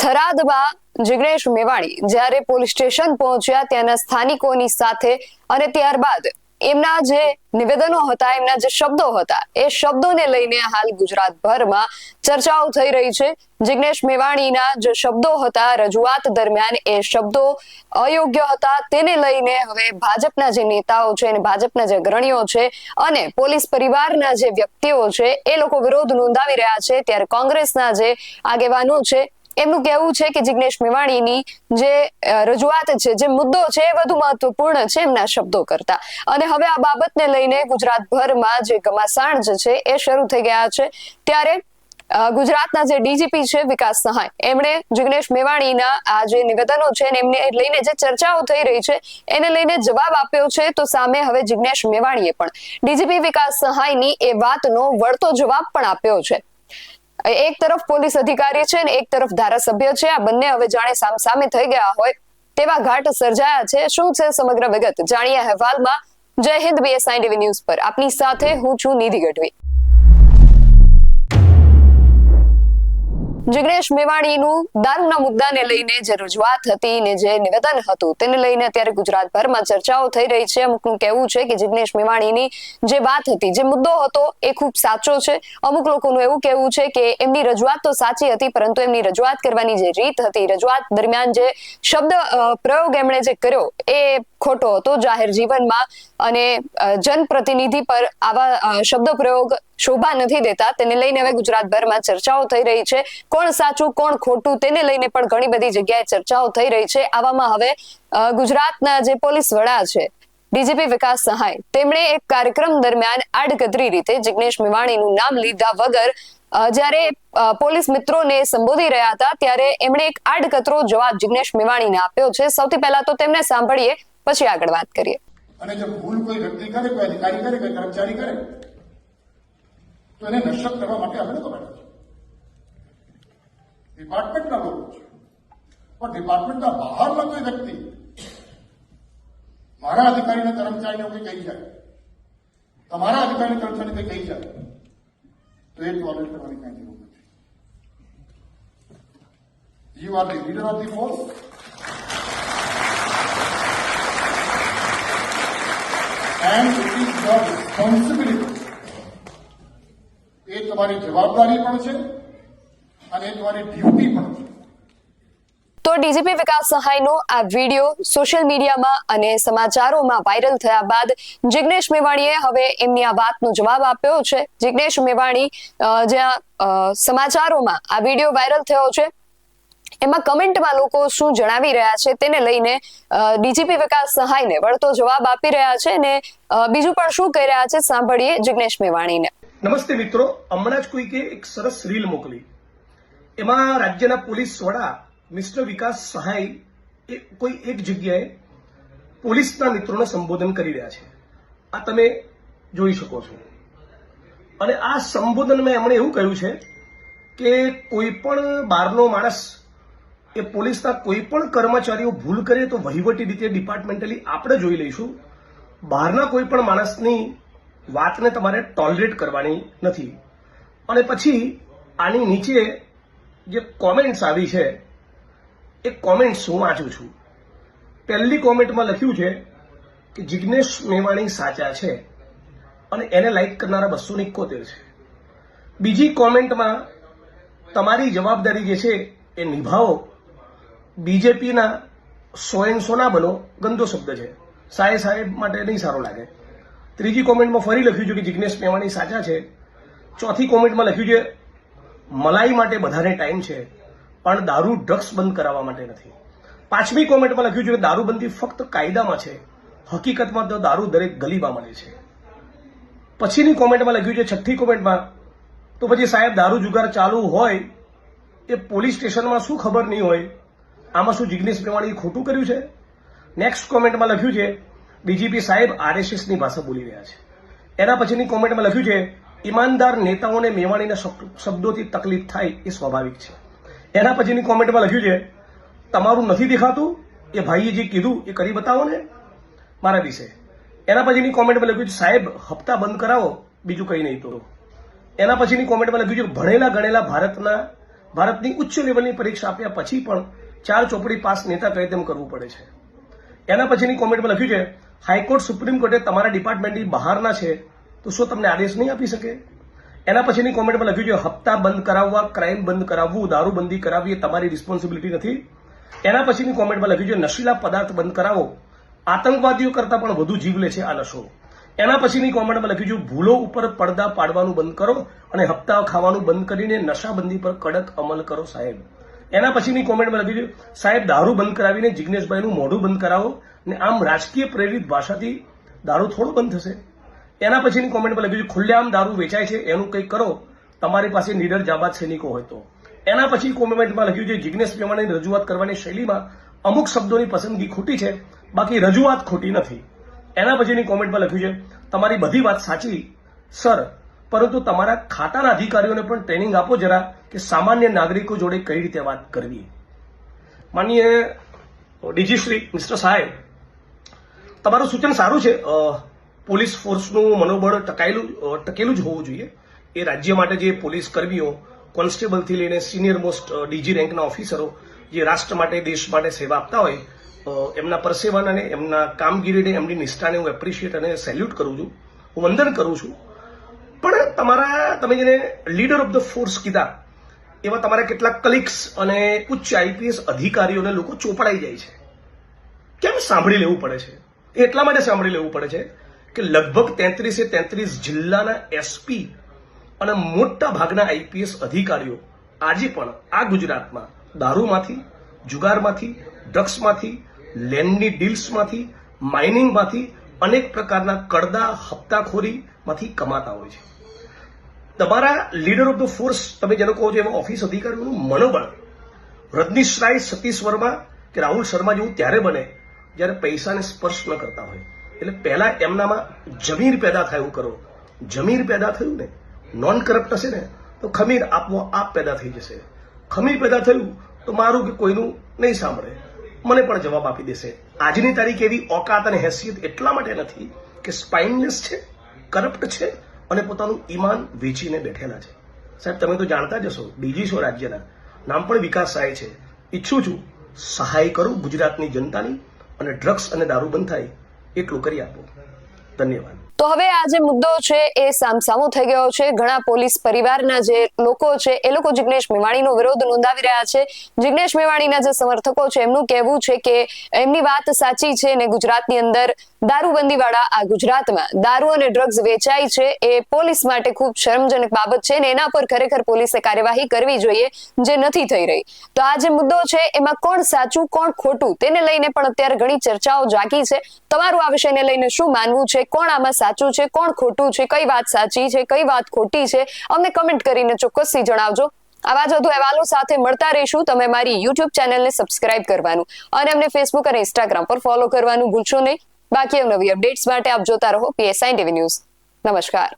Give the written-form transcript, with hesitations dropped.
થરાદમાં જિગ્નેશ મેવાણી જ્યારે police station પહોંચ્યા ત્યાંના સ્થાનિકોની સાથે અને ત્યારબાદ એમના જે નિવેદનો હતા, એમના જે શબ્દો હતા, એ શબ્દોને લઈને હાલ ગુજરાતભરમાં ચર્ચાઓ થઈ રહી છે. જિગ્નેશ મેવાણીના જે શબ્દો હતા રજૂઆત દરમિયાન, એ શબ્દો અયોગ્ય હતા. તેને લઈને હવે ભાજપના જે નેતાઓ છે અને ભાજપના જે અગ્રણીઓ છે અને પોલીસ પરિવારના જે વ્યક્તિઓ છે એ લોકો વિરોધ નોંધાવી રહ્યા છે. ત્યારે કોંગ્રેસના જે આગેવાનો છે એમનું કહેવું છે કે જિગ્નેશ મેવાણીની જે રજૂઆત છે, જે મુદ્દો છે, એ વધુ મહત્વપૂર્ણ છે એમના શબ્દો કરતા. અને હવે આ બાબતને લઈને ગુજરાતભરમાં જે ઘમાસાણ છે એ શરૂ થઈ ગયા છે. ત્યારે ગુજરાતના જે ડીજીપી છે વિકાસ સહાય, એમણે જિગ્નેશ મેવાણીના આ જે નિવેદનો છે એમને લઈને જે ચર્ચાઓ થઈ રહી છે એને લઈને જવાબ આપ્યો છે. તો સામે હવે જિગ્નેશ મેવાણીએ પણ ડીજીપી વિકાસ સહાયની એ વાતનો વળતો જવાબ પણ આપ્યો છે. એક તરફ પોલીસ અધિકારી છે અને એક તરફ ધારાસભ્ય છે. આ બંને હવે જાણે સામસામે થઈ ગયા હોય તેવા ઘાટ સર્જાયા છે. શું છે સમગ્ર વિગત જાણીએ અહેવાલમાં. જય હિન્દ, BSI TV ન્યૂઝ પર આપની સાથે હું છું નિધિ ગઢવી. જિગ્નેશ મેવાણીનું દારૂના મુદ્દાને લઈને જે રજૂઆત હતી ને જે નિવેદન હતું તેને લઈને અત્યારે ગુજરાતભરમાં ચર્ચાઓ થઈ રહી છે. અમુકનું કહેવું છે કે જિગ્નેશ મેવાણીની જે વાત હતી, જે મુદ્દો હતો એ ખૂબ સાચો છે. અમુક લોકોનું એવું કહેવું છે કે એમની રજૂઆત તો સાચી હતી, પરંતુ એમની રજૂઆત કરવાની જે રીત હતી, રજૂઆત દરમિયાન જે શબ્દ પ્રયોગ એમણે જે કર્યો એ ખોટો હતો. જાહેર જીવનમાં અને જનપ્રતિનિધિ પર આવા શબ્દ પ્રયોગ શોભા નથી દેતા. તેને લઈને હવે ગુજરાતભરમાં ચર્ચાઓ થઈ રહી છે. કોણ સાચું કોણ ખોટું તેને લઈને પણ ઘણી બધી જગ્યાએ ચર્ચાઓ થઈ રહી છે. આવામાં હવે ગુજરાતના જે પોલીસ વડા છે ડીજીપી વિકાસ સહાય, તેમણે એક કાર્યક્રમ દરમિયાન આડકતરી રીતે જિગ્નેશ મેવાણીનું નામ લીધા વગર જ્યારે પોલીસ મિત્રોને સંબોધી રહ્યા હતા ત્યારે એમણે એક આડકતરો જવાબ જિગ્નેશ મેવાણીને આપ્યો છે. સૌથી પહેલા તો તેમને સાંભળીએ, પછી આગળ વાત કરીએ. અને જો ભૂલ કોઈ વ્યક્તિ કરે, કોઈ અધિકારી કરે, કોઈ કર્મચારી કરે તો એને નશ્વર કરવા માટે અમે લોકો બેઠા છીએ. ડિપાર્ટમેન્ટના લોકો છે, પણ ડિપાર્ટમેન્ટના બહારના કોઈ વ્યક્તિ મારા અધિકારીના કર્મચારીને કોઈ કહી જાય, તમારા અધિકારી કર્મચારીને કંઈ કહી જાય તો એ ટોલરેટ કરવાની કઈ જરૂર નથી. You are the leader of the force. And it is your responsibility. એ તમારી જવાબદારી પણ છે અને એ તમારી ડ્યુટી પણ છે. તો ડીજીપી વિકાસ સહાયનો આ વિડીયો સોશિયલ મીડિયામાં અને સમાચારોમાં વાયરલ થયા બાદ જિગ્નેશ મેવાણીએ હવે એમની આ વાતનો જવાબ આપ્યો છે. જિગ્નેશ મેવાણી જ્યાં સમાચારોમાં આ વિડીયો વાયરલ થયો છે એમાં કમેન્ટમાં લોકો શું જણાવી રહ્યા છે તેને લઈને ડીજીપી વિકાસ સહાયને વળતો જવાબ આપી રહ્યા છે ને બીજું પણ શું કહી રહ્યા છે સાંભળીએ જિગ્નેશ મેવાણીને. નમસ્તે મિત્રો, હમણાં જ કોઈકે એક સરસ રીલ મોકલી. એમાં રાજ્યના પોલીસ વડા મિસ્ટર વિકાસ સહાય એ કોઈ એક જગ્યાએ પોલીસના મિત્રોને સંબોધન કરી રહ્યા છે. આ તમે જોઈ શકો છો. અને આ સંબોધનમાં એમણે એવું કહ્યું છે કે કોઈ પણ બહારનો માણસ એ પોલીસના કોઈ પણ કર્મચારીઓ ભૂલ કરે તો વહીવટી રીતે ડિપાર્ટમેન્ટલી આપણે જોઈ લઈશું. બહારના કોઈ પણ માણસની વાતને તમારે ટોલરેટ કરવાની નથી. અને પછી આની નીચે જે કોમેન્ટ્સ આવી છે એ કોમેન્ટ્સ હું વાંચું છું. પહેલી કોમેન્ટમાં લખ્યું છે કે જિગ્નેશ મેવાણી સાચા છે અને એને લાઈક કરનારા 271 છે. બીજી કોમેન્ટમાં તમારી જવાબદારી જે છે એ નિભાવો, બીજેપીના 100 ના બનો, ગંદો શબ્દ છે, સાહેબ માટે નહીં સારો લાગે. ત્રીજી કોમેન્ટમાં ફરી લખ્યું છે કે જિગ્નેશ મેવાણી સાચા છે. ચોથી કોમેન્ટમાં લખ્યું છે મલાઈ માટે બધાને ટાઈમ છે પણ દારૂ ડ્રગ્સ બંધ કરાવવા માટે નથી. પાંચમી કોમેન્ટમાં લખ્યું છે કે દારૂબંધી ફક્ત કાયદામાં છે, હકીકતમાં તો દારૂ દરેક ગલીમાં મળે છે. પછીની કોમેન્ટમાં લખ્યું છે, છઠ્ઠી કોમેન્ટમાં, તો પછી સાહેબ દારૂ જુગાર ચાલુ હોય એ પોલીસ સ્ટેશનમાં શું ખબર નહીં હોય? આમાં શું જિગ્નેશ મેવાણીએ ખોટું કર્યું છે? નેક્સ્ટ કોમેન્ટમાં લખ્યું છે ડીજીપી સાહેબ RSSની ભાષા બોલી રહ્યા છે. એના પછીની કોમેન્ટમાં લખ્યું છે ઈમાનદાર નેતાઓને મેવાણીના શબ્દોથી તકલીફ થાય એ સ્વાભાવિક છે. એના પછીની કોમેન્ટમાં લખ્યું છે તમારું નથી દેખાતું, એ ભાઈએ જે કીધું એ કરી બતાવો ને મારા વિશે. એના પછીની કોમેન્ટમાં લખ્યું છે સાહેબ હપ્તા બંધ કરાવો, બીજું કંઈ નહીં. તો એના પછીની કોમેન્ટમાં લખ્યું છે ભણેલા ગણેલા ભારતના ભારતની ઉચ્ચ લેવલની પરીક્ષા આપ્યા પછી પણ 4 ચોપડી પાસ નેતા કહે તેમ કરવું પડે છે. એના પછીની કોમેન્ટમાં લખ્યું છે, હાઈકોર્ટ સુપ્રીમ કોર્ટે તમારા ડિપાર્ટમેન્ટની બહારના છે તો શું તમને આદેશ નહીં આપી શકે? એના પછીની કોમેન્ટમાં લખ્યું છે, હપ્તા બંધ કરાવવા, ક્રાઇમ બંધ કરાવવું, દારૂબંધી કરાવવી એ તમારી રિસ્પોન્સિબિલિટી નથી. એના પછીની કોમેન્ટમાં લખ્યું છે, નશીલા પદાર્થ બંધ કરાવો, આતંકવાદીઓ કરતા પણ વધુ જીવ લે છે આ નશો. એના પછીની કોમેન્ટમાં લખ્યું છે, ભૂલો ઉપર પડદા પાડવાનું બંધ કરો અને હપ્તા ખાવાનું બંધ કરીને નશાબંધી પર કડક અમલ કરો સાહેબ. એના પછીની કોમેન્ટમાં લખ્યું છે, સાહેબ દારૂ બંધ કરાવીને જિગ્નેશભાઈનું મોઢું બંધ કરાવો ને આમ રાજકીય પ્રેરિત ભાષાથી દારૂ થોડો બંધ થશે. એના પછીની કોમેન્ટમાં લખ્યું છે, ખુલ્લેઆમ દારૂ વેચાય છે એનું કંઈક કરો, તમારી પાસે નીડર જાબાદ સૈનિકો હોય તો. એના પછી કોમેન્ટમાં લખ્યું છે, જિગ્નેશ મેવાણીની રજૂઆત કરવાની શૈલીમાં અમુક શબ્દોની પસંદગી ખોટી છે, બાકી રજૂઆત ખોટી નથી. એના પછીની કોમેન્ટમાં લખ્યું છે, તમારી બધી વાત સાચી સર, પરંતુ તમારા ખાતાના અધિકારીઓને પણ ટ્રેનિંગ આપો જરા કે સામાન્ય નાગરિકો જોડે કઈ રીતે વાત કરવી. માનનીય ડીજી શ્રી મિસ્ટર સાહેબ, તમારું સૂચન સારું છે. પોલીસ ફોર્સનું મનોબળ ટકેલું જ હોવું જોઈએ. એ રાજ્ય માટે જે પોલીસ કર્મીઓ, કોન્સ્ટેબલથી લઈને સિનિયર મોસ્ટ ડીજી રેન્કના ઓફિસરો જે રાષ્ટ્ર માટે, દેશ માટે સેવા આપતા હોય, એમના પરસેવન અને એમના કામગીરીને, એમની નિષ્ઠાને હું એપ્રિશિએટ અને સેલ્યુટ કરું છું, હું વંદન કરું છું. પણ તમે જેને લીડર ઓફ ધ ફોર્સ કીધા એવા તમારા કેટલાક કલીગ્સ અને ઉચ્ચ આઈપીએસ અધિકારીઓને લોકો ચોપડાઈ જાય છે. કેમ સાંભળી લેવું પડે છે? એટલા માટે સાંભળી લેવું પડે છે કે લગભગ 33 જિલ્લાના એસપી અને મોટા ભાગના આઈપીએસ અધિકારીઓ આજે પણ આ ગુજરાતમાં દારૂમાંથી, જુગારમાંથી, ડ્રગ્સમાંથી, લેન્ડની ડીલ્સમાંથી, માઇનિંગમાંથી, અનેક પ્રકારના કડદા હપ્તાખોરીમાંથી કમાતા હોય છે. તમારા લીડર ઓફ ધ ફોર્સ, તમે જેને કહો છો એવા ઓફિસ અધિકારીઓનું મનોબળ રજનીશ રાય, સતીશ વર્મા કે રાહુલ શર્મા જેવું ત્યારે બને જ્યારે પૈસાને સ્પર્શ ન કરતા હોય. એટલે પહેલા એમનામાં જમીર પેદા થાય એવું કરો. જમીર પેદા થયું ને, નોન કરપ્ટ હશે ને તો ખમીર આપોઆપ પેદા થઈ જશે. ખમીર પેદા થયું તો મારું કે કોઈનું નહીં સાંભળે, મને પણ જવાબ આપી દેશે. આજની તારીખ એવી ઓકાત અને હેસિયત એટલા માટે નથી કે સ્પાઇનલેસ છે, કરપ્ટ છે અને પોતાનું ઈમાન વેચીને બેઠેલા છે. સાહેબ, તમે તો જાણતા જ હશો, ડીજી છો રાજ્યના, નામ પણ વિકાસ સહાય છે. ઈચ્છું છું સહાય કરું ગુજરાતની જનતાની અને ડ્રગ્સ અને દારૂ બંધ થાય એટલું કરી આપો. ધન્યવાદ. તો હવે આ જે મુદ્દો છે એ સામસામો થઈ ગયો છે. ઘણા પોલીસ પરિવારના જે લોકો છે એ લોકો જિગ્નેશ મેવાણીનો વિરોધ નોંધાવી રહ્યા છે. જિગ્નેશ મેવાણીના જે સમર્થકો છે એમનું કહેવું છે કે એમની વાત સાચી છે ને ગુજરાતની અંદર દારૂબંધી વાળા આ ગુજરાતમાં દારૂ અને ડ્રગ્સ વેચાય છે એ પોલીસ માટે ખૂબ શરમજનક બાબત છે ને એના પર ખરેખર પોલીસે કાર્યવાહી કરવી જોઈએ, જે નથી થઈ રહી. તો આ જે મુદ્દો છે એમાં કોણ સાચું કોણ ખોટું તેને લઈને પણ અત્યારે ઘણી ચર્ચાઓ જાગી છે. તમારું આ વિષયને લઈને શું માનવું છે? કોણ આમાં સાચું છે, કોણ ખોટું છે, કઈ વાત સાચી છે, કઈ વાત ખોટી છે, અમને કમેન્ટ કરીને ચોક્કસથી જણાવજો. આવા જ વધુ અહેવાલો સાથે મળતા રહીશું. તમે મારી યુટ્યુબ ચેનલને સબસ્ક્રાઇબ કરવાનું અને અમને ફેસબુક અને ઇન્સ્ટાગ્રામ પર ફોલો કરવાનું ભૂલશો નહીં. બાકી નવી અપડેટ્સ માટે આપ જોતા રહો PSI TV ન્યૂઝ. નમસ્કાર.